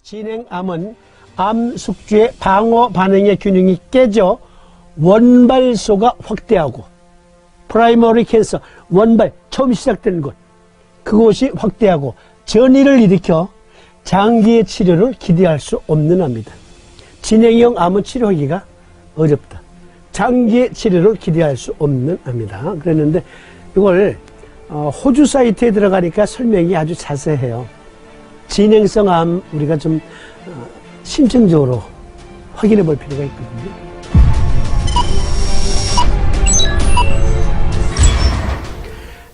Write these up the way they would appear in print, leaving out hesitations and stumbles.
진행암은 암 숙주의 방어 반응의 균형이 깨져 원발소가 확대하고 프라이머리 캔서, 원발, 처음 시작되는 곳, 그곳이 확대하고 전이를 일으켜 장기의 치료를 기대할 수 없는 암이다. 진행형 암은 치료하기가 어렵다. 장기의 치료를 기대할 수 없는 암이다. 그랬는데 이걸 호주 사이트에 들어가니까 설명이 아주 자세해요. 진행성 암 우리가 좀 심층적으로 확인해 볼 필요가 있거든요.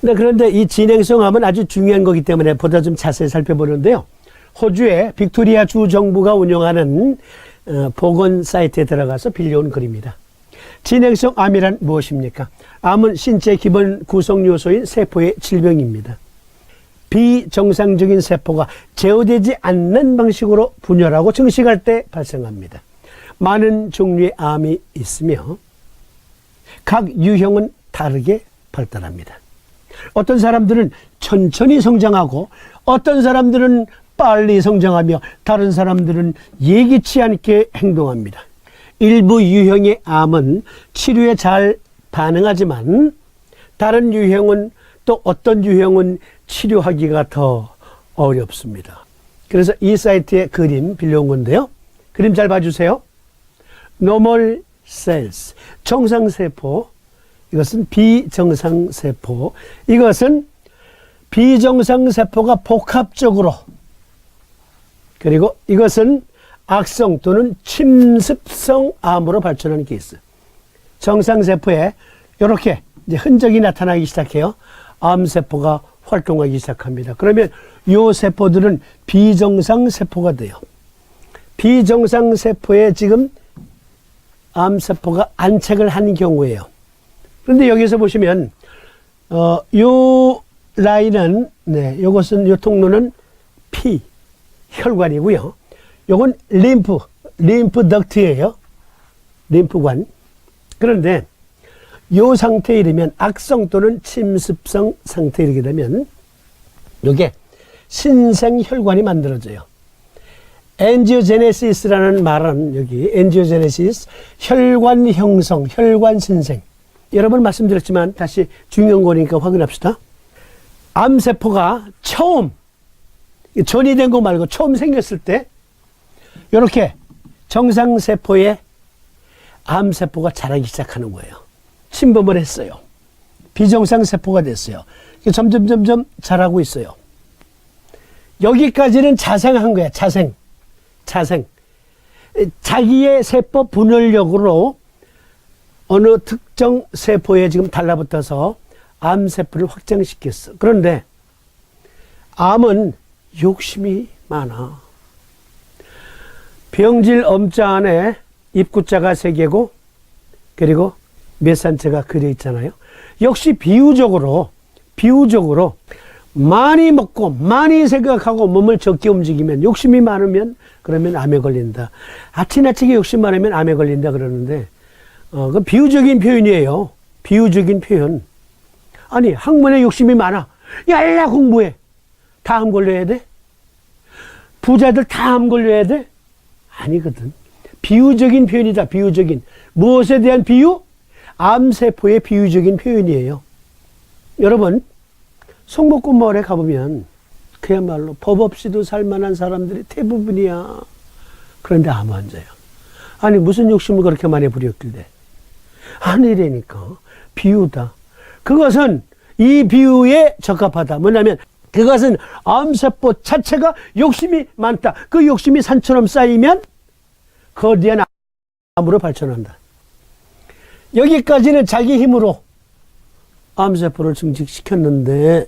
그런데 이 진행성 암은 아주 중요한 거기 때문에 보다 좀 자세히 살펴보는데요. 호주의 빅토리아 주 정부가 운영하는 보건 사이트에 들어가서 빌려온 글입니다. 진행성 암이란 무엇입니까? 암은 신체 기본 구성 요소인 세포의 질병입니다. 비정상적인 세포가 제어되지 않는 방식으로 분열하고 증식할 때 발생합니다. 많은 종류의 암이 있으며 각 유형은 다르게 발달합니다. 어떤 사람들은 천천히 성장하고 어떤 사람들은 빨리 성장하며 다른 사람들은 예기치 않게 행동합니다. 일부 유형의 암은 치료에 잘 반응하지만 다른 유형은 또 어떤 유형은 치료하기가 더 어렵습니다. 그래서 이 사이트에 그림 빌려온 건데요. 그림 잘 봐주세요. Normal cells, 정상세포. 이것은 비정상세포. 이것은 비정상세포가 복합적으로, 그리고 이것은 악성 또는 침습성 암으로 발전하는 케이스. 정상세포에 이렇게 이제 흔적이 나타나기 시작해요. 암세포가 활동하기 시작합니다. 그러면 이 세포들은 비정상세포가 돼요. 비정상세포에 지금 암세포가 안착을 한 경우예요. 그런데 여기서 보시면 요 라인은 요것은 요 통로는 피 혈관이고요. 요건 림프 덕트예요. 림프관. 그런데 요 상태에 이르면 악성 또는 침습성 상태에 이르게 되면 요게 신생혈관이 만들어져요. 엔지오제네시스라는 말은 여기 엔지오제네시스, 혈관 형성, 혈관 신생. 여러 번 말씀드렸지만 다시 중요한 거니까 확인합시다. 암세포가 처음 전이된 거 말고 처음 생겼을 때 이렇게 정상세포에 암세포가 자라기 시작하는 거예요. 침범을 했어요. 비정상세포가 됐어요. 점점 자라고 있어요. 여기까지는 자생한 거야. 자생. 자기의 세포 분열력으로 어느 특정 세포에 지금 달라붙어서 암세포를 확장시켰어. 그런데 암은 욕심이 많아. 병질 엄자 안에 입구자가 3개고 그리고 메산체가 그려 있잖아요. 역시 비유적으로 많이 먹고 많이 생각하고 몸을 적게 움직이면, 욕심이 많으면 그러면 암에 걸린다. 지나치게 욕심 많으면 암에 걸린다 그러는데 그 비유적인 표현이에요. 비유적인 표현. 아니, 학문에 욕심이 많아. 야, 공부해. 다 암 걸려야 돼? 부자들 다 암 걸려야 돼? 아니거든. 비유적인 표현이다. 비유적인. 무엇에 대한 비유? 암세포의 비유적인 표현이에요. 여러분, 송목군마을에 가보면 그야말로 법 없이도 살만한 사람들이 대부분이야. 그런데 암 환자야. 아니, 무슨 욕심을 그렇게 많이 부렸길래? 아니라니까. 비유다. 그것은 이 비유에 적합하다. 뭐냐면 그것은 암세포 자체가 욕심이 많다. 그 욕심이 산처럼 쌓이면 거대한 암으로 발전한다. 여기까지는 자기 힘으로 암세포를 증식시켰는데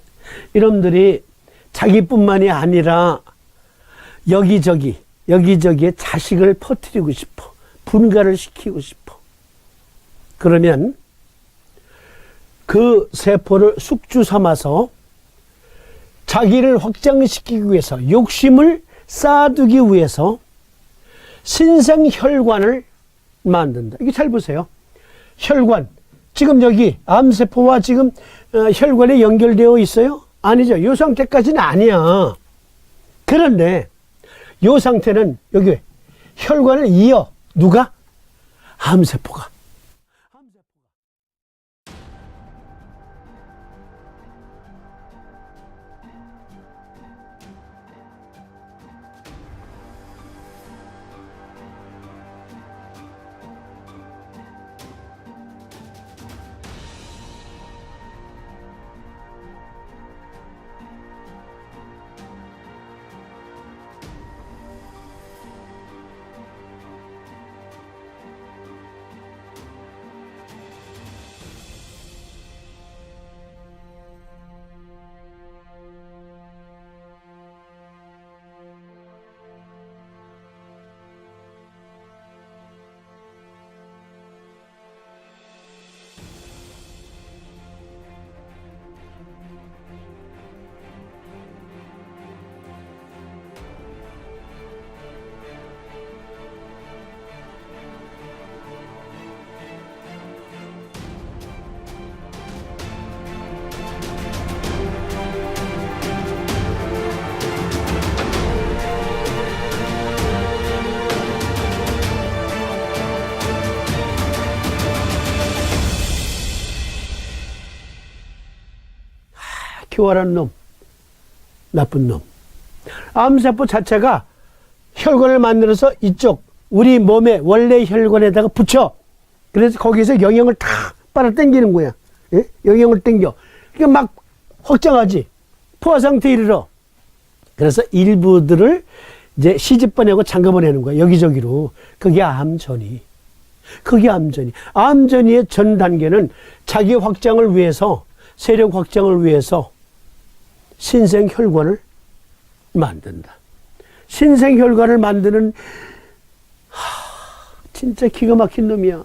이놈들이 자기뿐만이 아니라 여기저기에 자식을 퍼뜨리고 싶어. 분가를 시키고 싶어. 그러면 그 세포를 숙주 삼아서 자기를 확장시키기 위해서, 욕심을 쌓아두기 위해서 신생혈관을 만든다. 이게 잘 보세요. 혈관. 지금 여기 암세포와 지금 혈관이 연결되어 있어요? 아니죠. 이 상태까지는 아니야. 그런데 요 상태는 여기 혈관을 이어 누가? 암세포가. 교활한 놈, 나쁜 놈. 암세포 자체가 혈관을 만들어서 이쪽 우리 몸의 원래 혈관에다가 붙여. 그래서 거기서 영양을 다 빨아당기는 거야. 예? 영양을 당겨. 그러니까 막 확장하지. 포화 상태에 이르러. 그래서 일부들을 이제 시집 보내고 장가 보내는 거야. 여기저기로. 그게 암전이. 그게 암전이. 암전이의 전 단계는 자기 확장을 위해서, 세력 확장을 위해서 신생혈관을 만든다. 신생혈관을 만드는 진짜 기가 막힌 놈이야.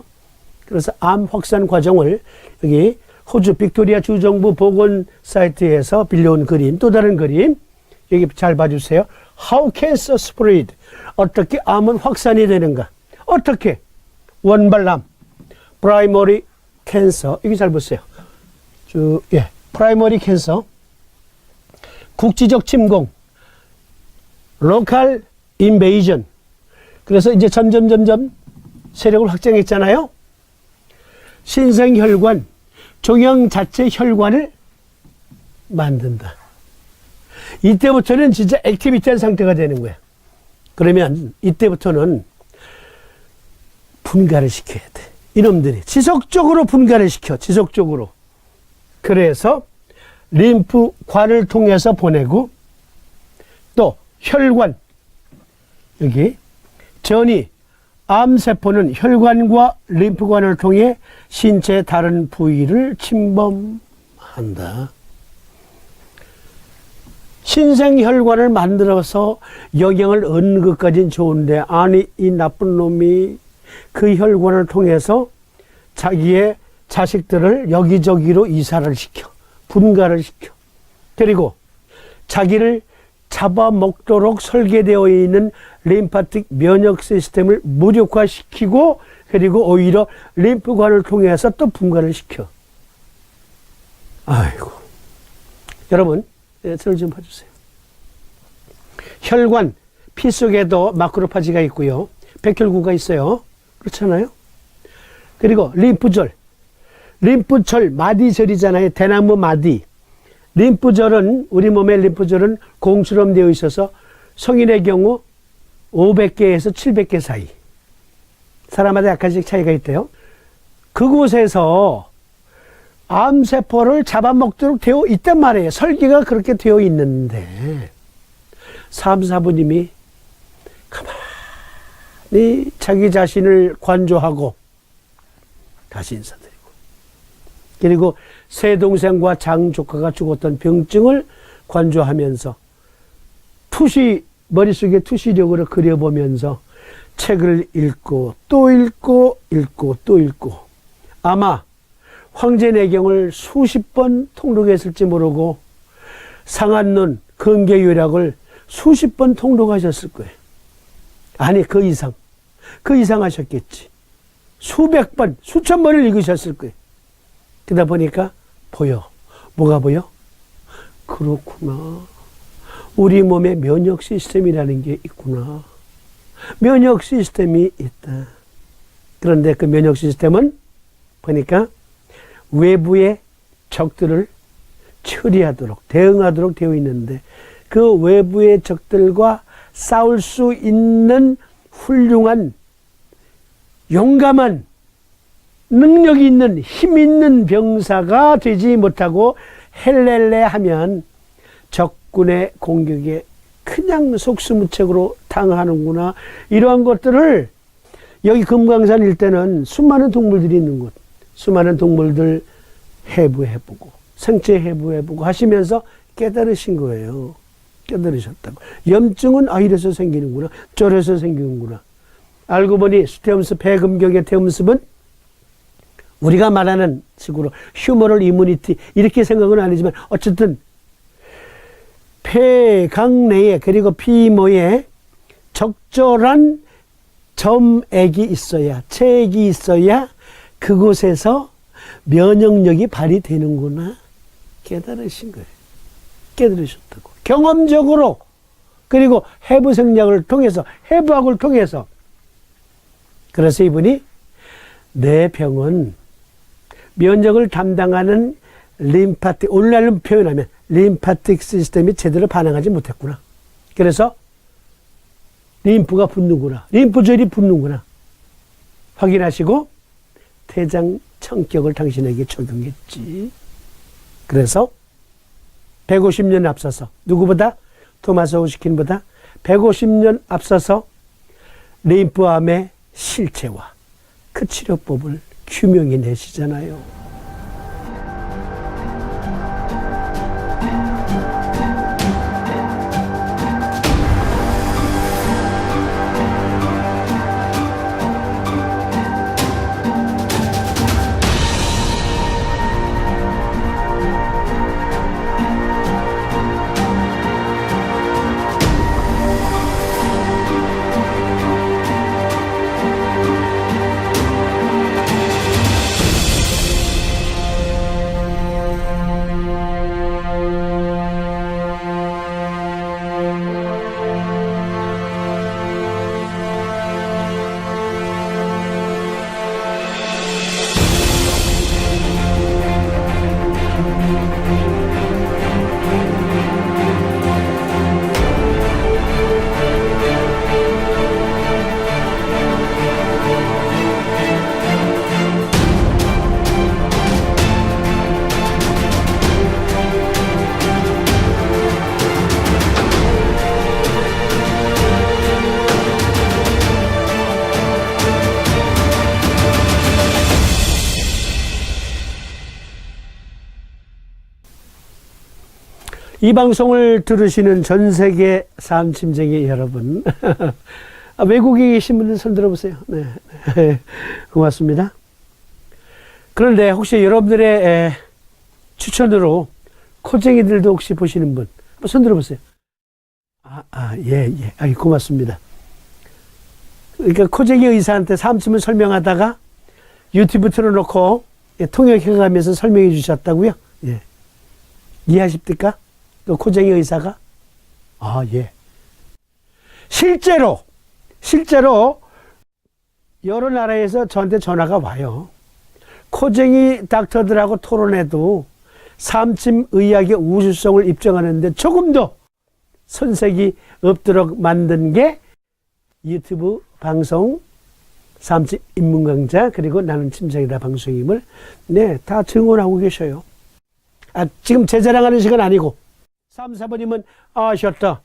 그래서 암 확산 과정을 여기 호주 빅토리아 주정부 보건 사이트에서 빌려온 그림, 또 다른 그림 여기 잘 봐주세요. How cancer spread? 어떻게 암은 확산이 되는가? 어떻게? 원발암, primary cancer. 여기 잘 보세요. primary cancer. 국지적 침공, local invasion. 그래서 이제 점점 세력을 확장했잖아요. 신생혈관, 종양 자체 혈관을 만든다. 이때부터는 진짜 액티비티한 상태가 되는 거야. 그러면 이때부터는 분가를 시켜야 돼. 이놈들이 지속적으로 분가를 시켜. 지속적으로. 그래서 림프관을 통해서 보내고 또 혈관, 여기 전이 암세포는 혈관과 림프관을 통해 신체 다른 부위를 침범한다. 신생혈관을 만들어서 영양을 얻는 것까지는 좋은데, 아니 이 나쁜 놈이 그 혈관을 통해서 자기의 자식들을 여기저기로 이사를 시켜. 분가를 시켜. 그리고 자기를 잡아먹도록 설계되어 있는 림파틱 면역 시스템을 무력화시키고, 그리고 오히려 림프관을 통해서 또 분가를 시켜. 아이고. 여러분, 저를 좀 봐주세요. 혈관, 피 속에도 마크로파지가 있고요. 백혈구가 있어요. 그렇잖아요. 그리고 림프절, 마디절이잖아요. 대나무 마디. 림프절은, 우리 몸의 림프절은 공처럼 되어 있어서 성인의 경우 500개에서 700개 사이. 사람마다 약간씩 차이가 있대요. 그곳에서 암세포를 잡아먹도록 되어 있단 말이에요. 설계가 그렇게 되어 있는데, 사부님이 가만히 자기 자신을 관조하고 다시 인사드리고, 그리고 새 동생과 장조카가 죽었던 병증을 관조하면서 머릿속에 투시력으로 그려보면서 책을 읽고 또 읽고 또 읽고, 아마 황제내경을 수십 번 통독했을지 모르고 상한론, 근계요략을 수십 번 통독하셨을 거예요. 아니 그 이상 하셨겠지. 수백 번, 수천 번을 읽으셨을 거예요. 그러다 보니까 보여. 뭐가 보여? 그렇구나. 우리 몸에 면역 시스템이라는 게 있구나. 면역 시스템이 있다. 그런데 그 면역 시스템은 보니까 외부의 적들을 처리하도록, 대응하도록 되어 있는데 그 외부의 적들과 싸울 수 있는 훌륭한, 용감한, 능력 있는, 힘 있는 병사가 되지 못하고 헬렐레 하면 적군의 공격에 그냥 속수무책으로 당하는구나. 이러한 것들을 여기 금강산 일대는 수많은 동물들이 있는 곳, 수많은 동물들 해부해보고 생체 해부해보고 하시면서 깨달으신 거예요. 깨달으셨다고. 염증은 이래서 생기는구나, 저래서 생기는구나. 알고 보니 수태음습, 폐금경의 태음습은 우리가 말하는 식으로 휴머럴 이뮤니티 이렇게 생각은 아니지만 어쨌든 폐강 내에 그리고 피모에 적절한 점액이 있어야, 체액이 있어야 그곳에서 면역력이 발휘되는구나 깨달으신 거예요. 깨달으셨다고. 경험적으로, 그리고 해부 생략을 통해서, 해부학을 통해서. 그래서 이분이 내 병은 면역을 담당하는 림파틱, 오늘날로 표현하면 림파틱 시스템이 제대로 반응하지 못했구나. 그래서 림프가 붙는구나, 림프절이 붙는구나 확인하시고 대장 청격을 당신에게 적용했지. 그래서 150년 앞서서, 누구보다? 토마스 호스킨보다 150년 앞서서 림프암의 실체와 그 치료법을 규명해 내시잖아요. 이 방송을 들으시는 전 세계 삶침쟁이 여러분, 외국에 계신 분들 손 들어보세요. 네, 고맙습니다. 그런데 혹시 여러분들의 추천으로 코쟁이들도 혹시 보시는 분, 한번 손 들어보세요. 예. 고맙습니다. 그러니까 코쟁이 의사한테 삶침을 설명하다가 유튜브 틀어놓고 통역해가면서 설명해 주셨다고요? 예. 이해하십니까? 그 코쟁이 의사가? 예. 실제로 여러 나라에서 저한테 전화가 와요. 코쟁이 닥터들하고 토론해도 삶침 의학의 우수성을 입증하는데 조금 더 손색이 없도록 만든 게 유튜브 방송 삶침 입문 강좌 그리고 나는 침생이다 방송임을 다 증언하고 계셔요. 지금 제 자랑하는 시간 아니고 3, 4번님은 아셨다.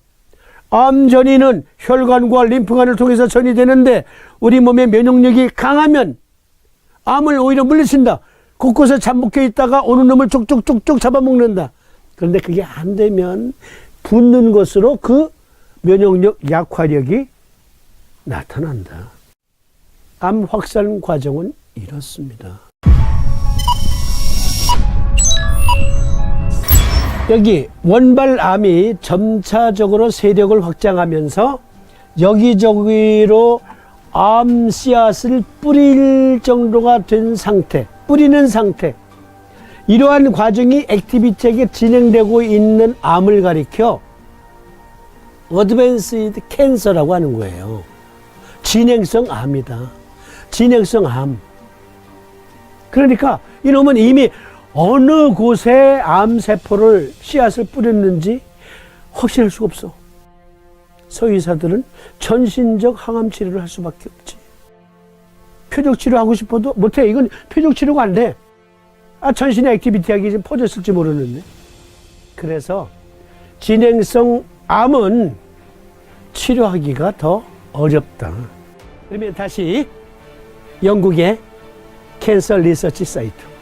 암 전이는 혈관과 림프관을 통해서 전이되는데 우리 몸의 면역력이 강하면 암을 오히려 물리친다. 곳곳에 잠복해 있다가 오는 놈을 쪽쪽쪽쪽 잡아먹는다. 그런데 그게 안 되면 붙는 것으로 그 면역력 약화력이 나타난다. 암 확산 과정은 이렇습니다. 여기 원발암이 점차적으로 세력을 확장하면서 여기저기로 암 씨앗을 뿌릴 정도가 된 상태, 뿌리는 상태. 이러한 과정이 액티비티하게 진행되고 있는 암을 가리켜 어드밴스드 캔서라고 하는 거예요. 진행성 암이다. 진행성 암. 그러니까 이놈은 이미 어느 곳에 암세포를 씨앗을 뿌렸는지 확신할 수가 없어. 서의사들은 전신적 항암 치료를 할 수밖에 없지. 표적 치료하고 싶어도 못해. 이건 표적 치료가 안 돼. 전신의 액티비티하기 좀 퍼졌을지 모르는데. 그래서 진행성 암은 치료하기가 더 어렵다. 그러면 다시 영국의 캔서 리서치 사이트.